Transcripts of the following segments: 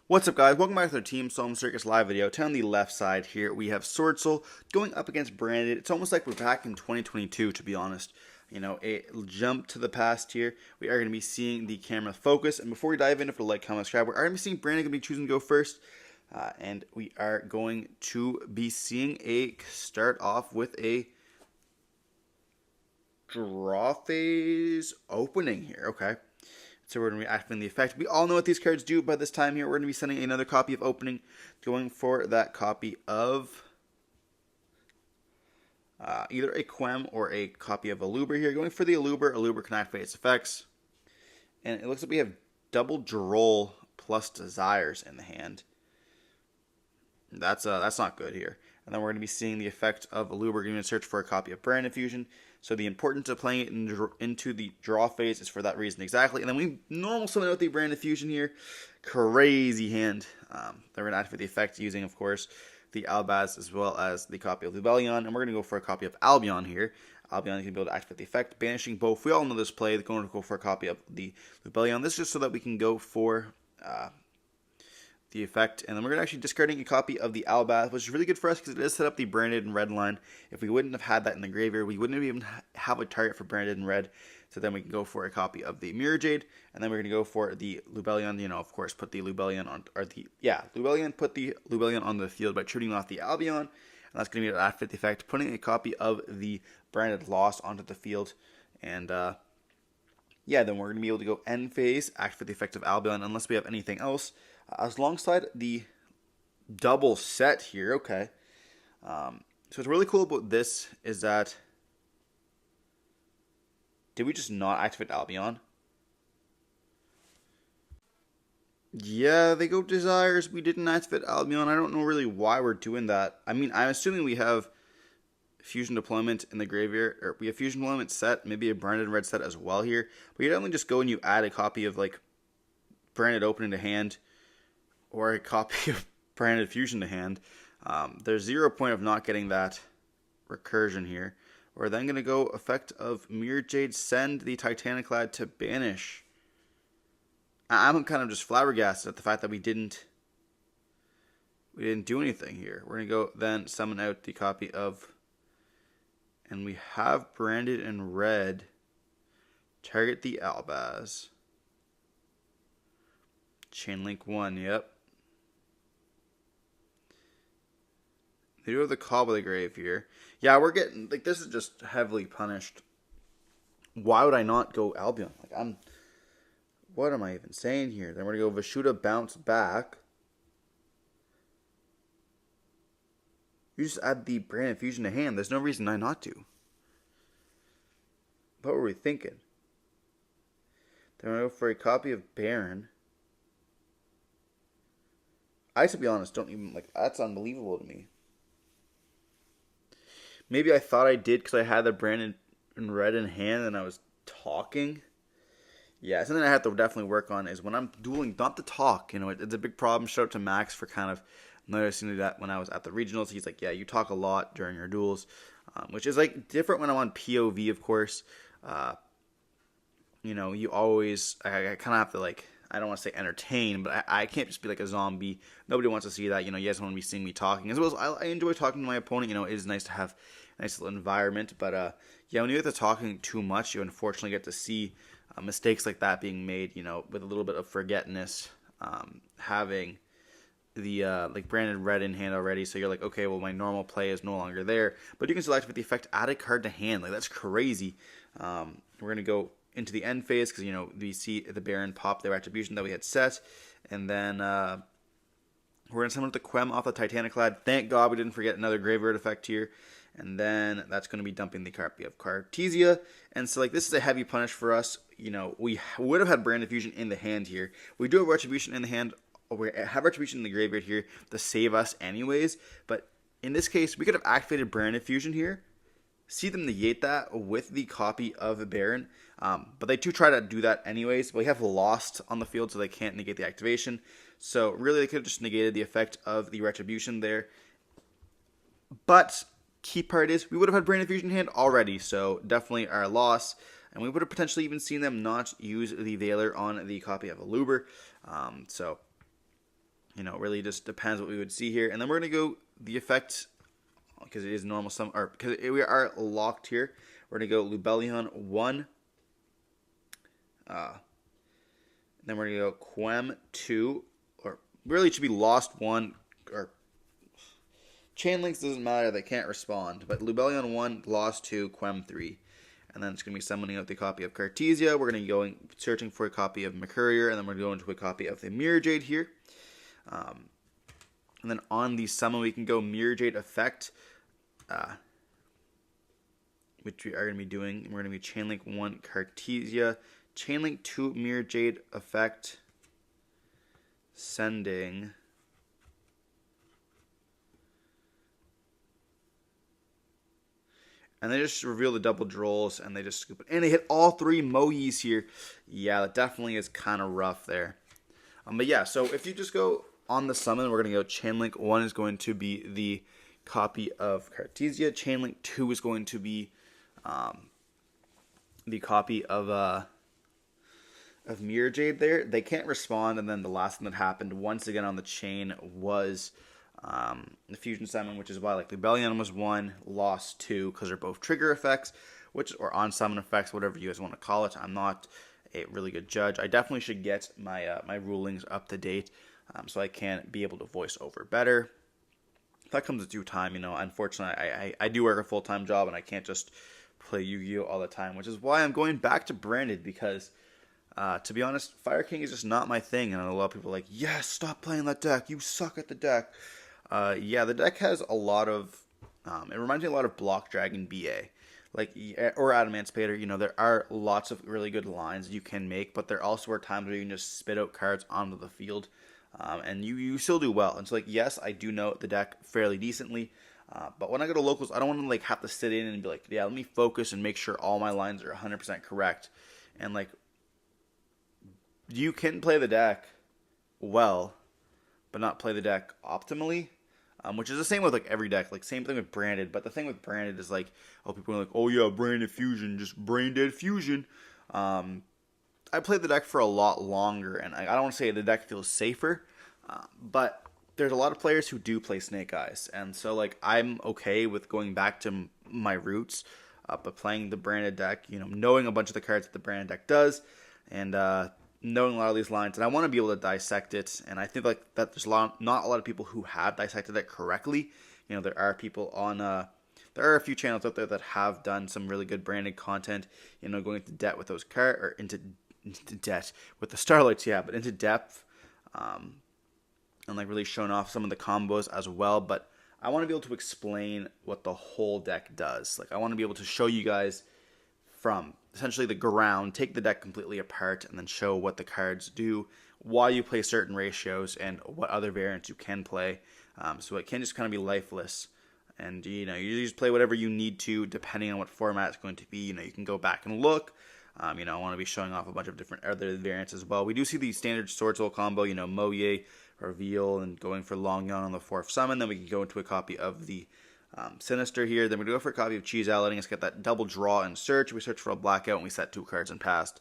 What's up, guys? Welcome back to the Team Solemn Circus live video. On the left side here, we have Swordsoul going up against Branded. It's almost like we're back in 2022, to be honest. You know, a jump to the past here. We are going to be seeing the camera focus. And before we dive in, if you like, comment, subscribe, we are going to be seeing Branded going to be choosing to go first. And we are going to be seeing a start off with a draw phase opening here. Okay. So we're going to be activating the effect. We all know what these cards do by this time here. We're going to be sending another copy of opening, going for that copy of either a Quem or a copy of Aluber here. Going for the Aluber. Aluber can activate its effects. And it looks like we have double Duel plus Desires in the hand. That's not good here. And then we're going to be seeing the effect of Aluber. We're going to search for a copy of Brand Infusion. So the importance of playing it into the draw phase is for that reason exactly. And then we normal summon out the Brand Infusion here. Crazy hand. Then we're going to activate the effect using, of course, the Albaz as well as the copy of Lubellion. And we're going to go for a copy of Albion here. Albion can be able to activate the effect, banishing both. We all know this play. They're going to go for a copy of the Lubellion. This is just so that we can go for the effect, and then we're actually discarding a copy of the Albaz, which is really good for us because it does set up the Branded and Red line. If we wouldn't have had that in the graveyard, we wouldn't even have a target for Branded and Red. So then we can go for a copy of the Mirror Jade, and then we're going to go for the Lubellion. You know, of course, put the Lubellion on, put the Lubellion on the field by shooting off the Albion, and that's going to be an activate the effect, putting a copy of the Branded Lost onto the field, and yeah, then we're going to be able to go end phase, activate the effect of Albion, unless we have anything else. Alongside the double set here, okay. So what's really cool about this is that, did we just not activate Albion? Yeah, they go Desires. We didn't activate Albion. I don't know really why we're doing that. I mean, I'm assuming we have Fusion Deployment in the graveyard, or we have Fusion Deployment set, maybe a Branded Red set as well here. But you definitely just go and you add a copy of, like, Branded Opening to hand, or a copy of Branded Fusion to hand. There's 0 point of not getting that recursion here. We're then going to go effect of Mirror Jade, send the Titaniclad to banish. I'm kind of just flabbergasted at the fact that we didn't do anything here. We're going to go then summon out the copy of, and we have Branded in Red, target the Albaz. Chainlink 1, yep. They do have the Call by the Grave here. Yeah, we're getting, like, this is just heavily punished. Why would I not go Albion? Like, what am I even saying here? Then we're going to go Vashuda, bounce back. You just add the Brand Infusion to hand. There's no reason not to. What were we thinking? Then we're going to go for a copy of Baron. I, to be honest, don't even, like, that's unbelievable to me. Maybe I thought I did because I had the Branded in Red in hand and I was talking. Yeah, something I have to definitely work on is when I'm dueling, not to talk. You know, it's a big problem. Shout out to Max for kind of noticing that when I was at the regionals. He's like, yeah, you talk a lot during your duels, which is, like, different when I'm on POV, of course. You know, you always, I kind of have to, like, I don't want to say entertain, but I can't just be like a zombie. Nobody wants to see that. You know, you guys want to be seeing me talking. As well as I enjoy talking to my opponent. You know, it is nice to have a nice little environment. But, yeah, when you get to talking too much, you unfortunately get to see mistakes like that being made, you know, with a little bit of forgetness, having the, like, Branded Red in hand already. So you're like, okay, well, my normal play is no longer there. But you can still activate the effect, add a card to hand. Like, that's crazy. We're going to go into the end phase because, you know, we see the Baron pop their attribution that we had set, and then we're going to summon the Quem off the Titaniclad. Thank God we didn't forget another graveyard effect here, and then that's going to be dumping the copy of Cartesia. And so, like, this is a heavy punish for us. You know, we would have had Brand Infusion in the hand here. We do have Retribution in the hand, or we have Retribution in the graveyard here to save us anyways, but in this case, we could have activated Brand Infusion here, see them negate that with the copy of Baron, but they do try to do that anyways. But we have Lost on the field, so they can't negate the activation. So really, they could have just negated the effect of the Retribution there. But key part is, we would have had Brand Infusion in hand already, so definitely our loss. And we would have potentially even seen them not use the Veiler on the copy of Aluber. So it really just depends what we would see here. And then we're going to go the effect, because it is normal summon, or because we are locked here. We're going to go Lubellion 1. Then we're going to go Quem 2, or really it should be Lost 1, or Chain Links doesn't matter, they can't respond. But Lubellion 1, Lost 2, Quem 3. And then it's going to be summoning out the copy of Cartesia. We're going to be searching for a copy of Mercurier, and then we're going to go into a copy of the Mirror Jade here. And then on the summon, we can go Mirror Jade effect, which we are going to be doing. We're going to be Chain Link 1 Cartesia, Chain Link 2 Mirror Jade effect, sending and they just reveal the double Drolls, and they just scoop it. And they hit all 3 Mohis here. Yeah, that definitely is kind of rough there. But yeah, so if you just go on the summon, we're going to go Chain Link 1 is going to be the copy of Cartesia. Chain Link 2 is going to be the copy of Mirror Jade there. They can't respond, and then the last thing that happened once again on the chain was the Fusion Summon, which is why like Lubellion was 1, Lost 2, because they're both trigger effects, or on summon effects, whatever you guys want to call it. I'm not a really good judge. I definitely should get my my rulings up to date, so I can be able to voice over better. That comes with due time, Unfortunately, I do work a full-time job, and I can't just play Yu-Gi-Oh all the time, which is why I'm going back to branded, because to be honest, Fire King is just not my thing, and a lot of people are like, yes, stop playing that deck, you suck at the deck. Yeah, the deck has a lot of, it reminds me a lot of Block Dragon BA, or Adamantipator. There are lots of really good lines you can make, but there also are times where you can just spit out cards onto the field, and you still do well. And so, yes, I do know the deck fairly decently, but when I go to locals, I don't want to, have to sit in and be like, yeah, let me focus and make sure all my lines are 100% correct. And, you can play the deck well, but not play the deck optimally. Which is the same with every deck, same thing with branded. But the thing with branded is people are like, oh yeah, branded fusion, just brain dead fusion. I played the deck for a lot longer, and I don't want to say the deck feels safer, but there's a lot of players who do play Snake Eyes, and so I'm okay with going back to my roots, but playing the branded deck, knowing a bunch of the cards that the branded deck does, and knowing a lot of these lines, and I want to be able to dissect it, and I think that there's not a lot of people who have dissected it correctly. There are people on, there are a few channels out there that have done some really good branded content, going into debt with those cards, or into debt with the Starlights, yeah, but into depth, and really showing off some of the combos as well. But I want to be able to explain what the whole deck does. I want to be able to show you guys from essentially the ground, take the deck completely apart, and then show what the cards do, why you play certain ratios, and what other variants you can play. So it can just kind of be lifeless. And, you just play whatever you need to, depending on what format it's going to be. You can go back and look. I want to be showing off a bunch of different other variants as well. We do see the standard Swordsoul combo, Moye, Reveal, and going for Long Yawn on the 4th summon. Then we can go into a copy of the Sinister here. Then we go for a copy of Cheese-Out, letting us get that double draw and search. We search for a Blackout, and we set 2 cards and passed.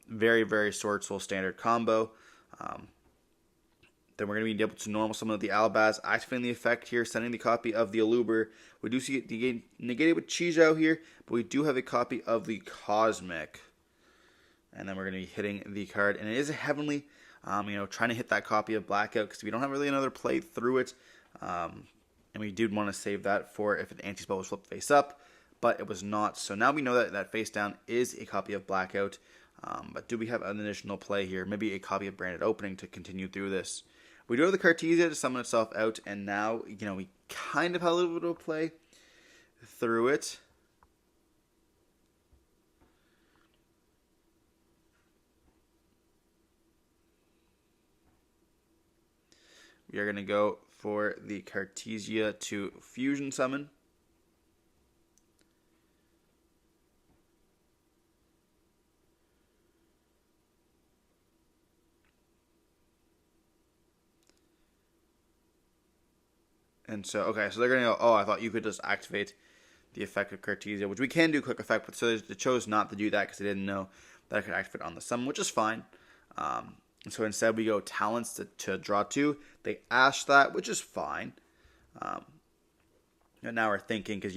Very, very Swordsoul standard combo. Then we're going to be able to normal summon the Albaz, activating the effect here, sending the copy of the Aluber. We do see it negated with Cheese-Out here, but we do have a copy of the Cosmic. And then we're going to be hitting the card, and it is a Heavenly, trying to hit that copy of Blackout, because we don't have really another play through it. And we did want to save that for if an anti-spell was flipped face up, but it was not. So now we know that face down is a copy of Blackout. But do we have an additional play here? Maybe a copy of Branded Opening to continue through this. We do have the Cartesia to summon itself out, and now, we kind of have a little bit of play through it. We are going to go for the Cartesia to Fusion Summon. And so, okay, so they're going to go, oh, I thought you could just activate the effect of Cartesia, which we can do quick effect, but so they chose not to do that because they didn't know that I could activate on the summon, which is fine. So instead we go talents to draw 2. They ash that, which is fine. And now we're thinking, because,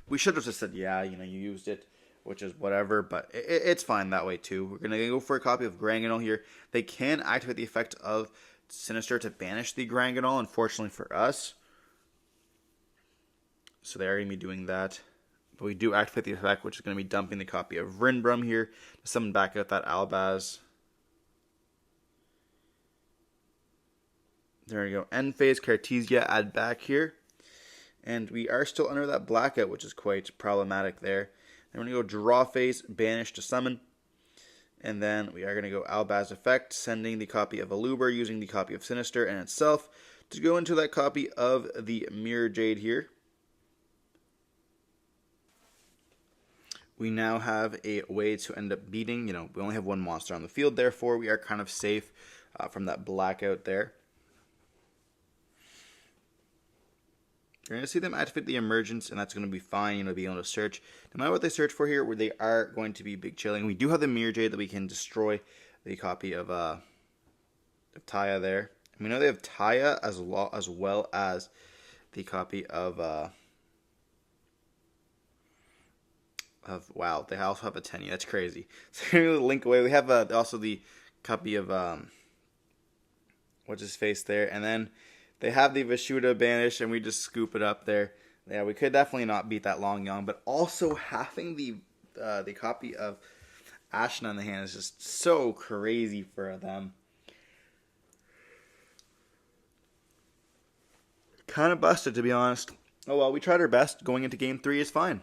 we should have just said, yeah, you used it, which is whatever, but it's fine that way too. We're going to go for a copy of Granganol here. They can activate the effect of Sinister to banish the Granganol, unfortunately for us. So they are going to be doing that. But we do activate the effect, which is going to be dumping the copy of Rinbrum here to summon back out that Albaz. There we go. End phase, Cartesia, add back here. And we are still under that blackout, which is quite problematic there. Then we're going to go draw phase, banish to summon. And then we are going to go Albaz effect, sending the copy of Aluber using the copy of Sinister and itself to go into that copy of the Mirror Jade here. We now have a way to end up beating, we only have one monster on the field, therefore we are kind of safe from that blackout there. You're going to see them activate the emergence, and that's going to be fine, being able to search. No matter what they search for here, where they are going to be big chilling. We do have the Mirror Jade that we can destroy the copy of Taya there. And we know they have Taya as well as the copy of wow, they also have a Tenny. That's crazy. So we're going to link away. We have also the copy of what's his face there, and then they have the Vishuda banished, and we just scoop it up there. Yeah, we could definitely not beat that Long Yang, but also having the copy of Ashna in the hand is just so crazy for them. Kind of busted, to be honest. Oh well, we tried our best. Going into game 3 is fine.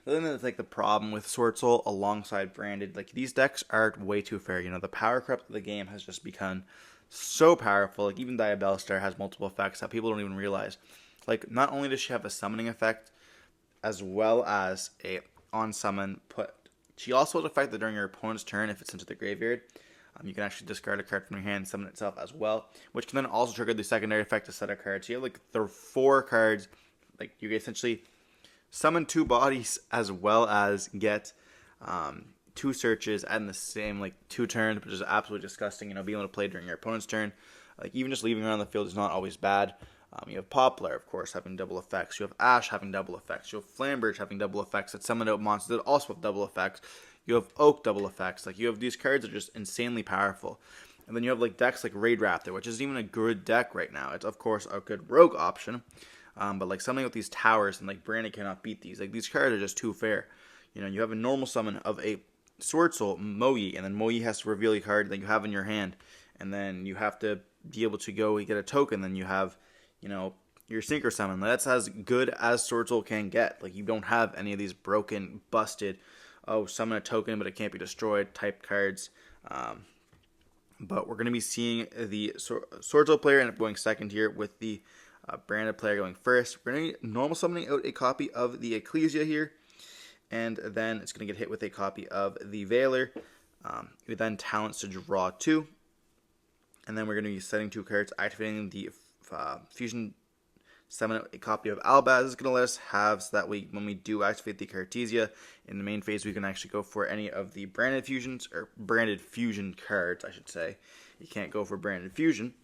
But then that's the problem with Swordsoul alongside Branded. These decks are way too fair. The power creep of the game has just become so powerful. Even Diabellstar has multiple effects that people don't even realize. Not only does she have a summoning effect, as well as a on summon put. She also has an effect that during your opponent's turn, if it's into the graveyard, you can actually discard a card from your hand and summon itself as well, which can then also trigger the secondary effect to set a card. So you have the 4 cards. You can essentially summon 2 bodies as well as get 2 searches and the same 2 turns, which is absolutely disgusting. Being able to play during your opponent's turn, even just leaving her on the field is not always bad. You have Poplar, of course, having double effects. You have Ash having double effects. You have Flamberge having double effects that summon out monsters that also have double effects. You have Oak double effects. You have these cards that are just insanely powerful. And then you have decks like Raid Raptor, which isn't even a good deck right now. It's of course a good rogue option, but something with these towers and Brandon cannot beat these. These cards are just too fair. You have a normal summon of a Swordsoul, Moyi, and then Moyi has to reveal a card that you have in your hand, and then you have to be able to go get a token. Then you have, your Synchro Summon. That's as good as Swordsoul can get. You don't have any of these broken, busted, summon a token but it can't be destroyed type cards. But we're going to be seeing the Swordsoul player end up going second here, with the Branded player going first. We're going to be normal summoning out a copy of the Ecclesia here, and then it's going to get hit with a copy of the Veiler. We then talents to draw 2, and then we're going to be setting 2 cards, activating the fusion, summon a copy of Albaz. Is going to let us have, so that when we do activate the Cartesia in the main phase, we can actually go for any of the branded fusions, or branded fusion cards, I should say. You can't go for branded fusion,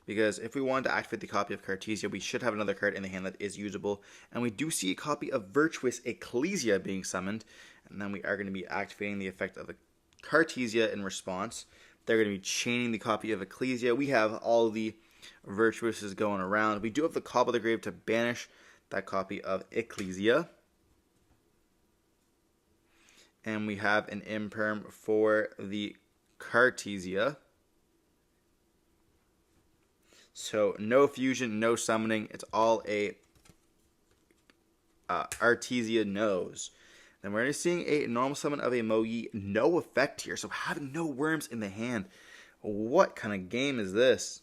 because if we wanted to activate the copy of Cartesia, we should have another card in the hand that is usable. And we do see a copy of Virtuous Ecclesia being summoned, and then we are going to be activating the effect of a Cartesia in response. They're going to be chaining the copy of Ecclesia. We have all the Virtuouses going around. We do have the Cobble of the Grave to banish that copy of Ecclesia. And we have an Imperm for the Cartesia. So no fusion, no summoning. It's all a Artesia knows. Then we're going to be seeing a normal summon of a Moyi, no effect here. So having no worms in the hand. What kind of game is this?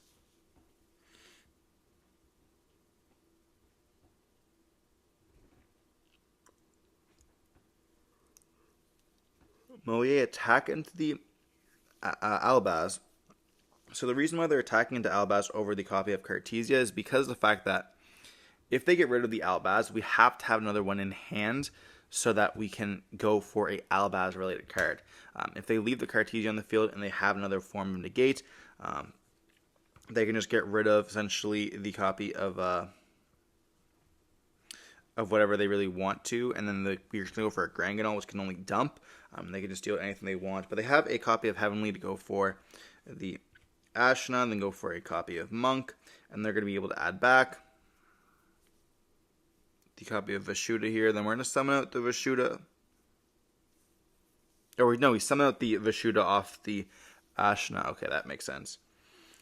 Moyi attack into the Albaz. So the reason why they're attacking into Albaz over the copy of Cartesia is because of the fact that if they get rid of the Albaz, we have to have another one in hand. so that we can go for a Albaz related card. If they leave the Cartesia on the field and they have another form of negate, they can just get rid of essentially the copy of whatever they really want to, and then we're just going to go for a Granganol, which can only dump. They can just deal anything they want, but they have a copy of Heavenly to go for the Ashna, then go for a copy of Monk, and they're going to be able to add back the copy of Vishuda here. Then we're going to summon out the Vishuda. Or no, we summon out the Vishuda off the Ashna. Okay, that makes sense.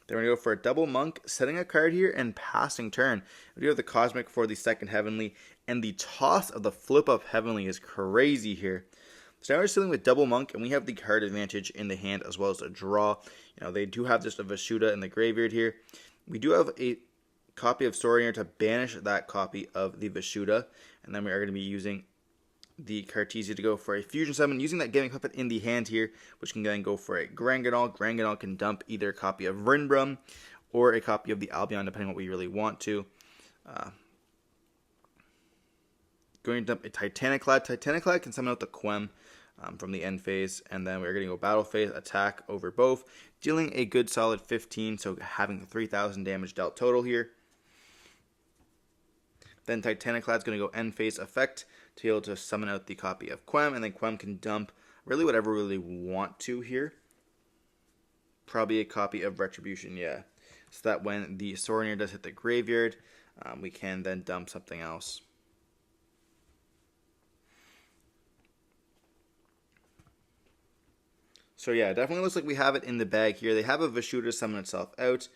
Then we're going to go for a double Monk, setting a card here, and passing turn. We do have the Cosmic for the second Heavenly, and the toss of the flip-up Heavenly is crazy here. So now we're dealing with double Monk, and we have the card advantage in the hand as well as the draw. They do have just a Vishuda in the graveyard here. We do have a copy of Saurian to banish that copy of the Vishuda, and then we are going to be using the Cartesia to go for a Fusion Summon, using that Gaming Puppet in the hand here, which can then go for a Granganol. Granganol can dump either a copy of Rinbrum or a copy of the Albion, depending on what we really want to. Going to dump a Titaniclad. Titaniclad can summon out the Quem from the end phase, and then we're going to go battle phase, attack over both, dealing a good solid 15, so having 3,000 damage dealt total here. Then Titaniclad's going to go end phase effect to be able to summon out the copy of Quem, and then Quem can dump really whatever we really want to here. Probably a copy of Retribution, yeah. So that when the Saurian does hit the graveyard, we can then dump something else. So yeah, it definitely looks like we have it in the bag here. They have a Vishuda summon itself out.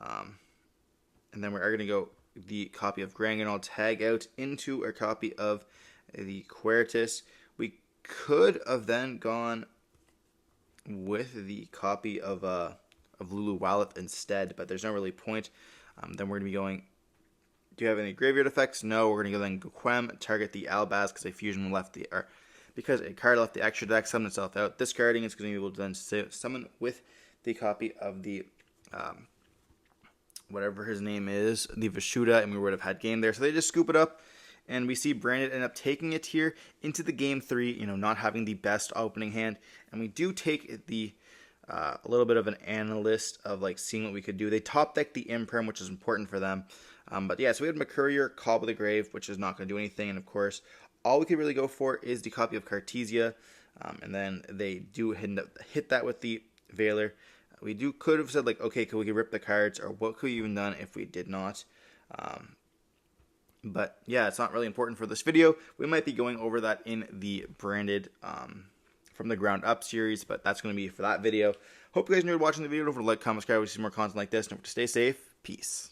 And then we're going to go the copy of Granganol tag out into a copy of the Quertus. We could have then gone with the copy of Lulu Wallop instead, but there's no really point. Then we're going to be going, do you have any graveyard effects? No, we're going to go then go Quem, target the Albaz because a fusion left the, or because a card left the extra deck, summon itself out. Discarding, it's going to be able to then summon with the copy of the whatever his name is, the Vishuda, and we would have had game there. So they just scoop it up, and we see Branded end up taking it here into the game 3, not having the best opening hand. And we do take the a little bit of an analyst of like seeing what we could do. They top deck the Imperm, which is important for them. But yeah, so we had McCourier, Cobble the Grave, which is not going to do anything. And of course, all we could really go for is the copy of Cartesia. And then they do hit that with the Veiler. We could have said like, okay, could we rip the cards, or what could we even done if we did not? But yeah, it's not really important for this video. We might be going over that in the Branded from the ground up series, but that's going to be for that video. Hope you guys enjoyed watching the video. Don't forget to like, comment, subscribe. We see more content like this. Don't forget to stay safe. Peace.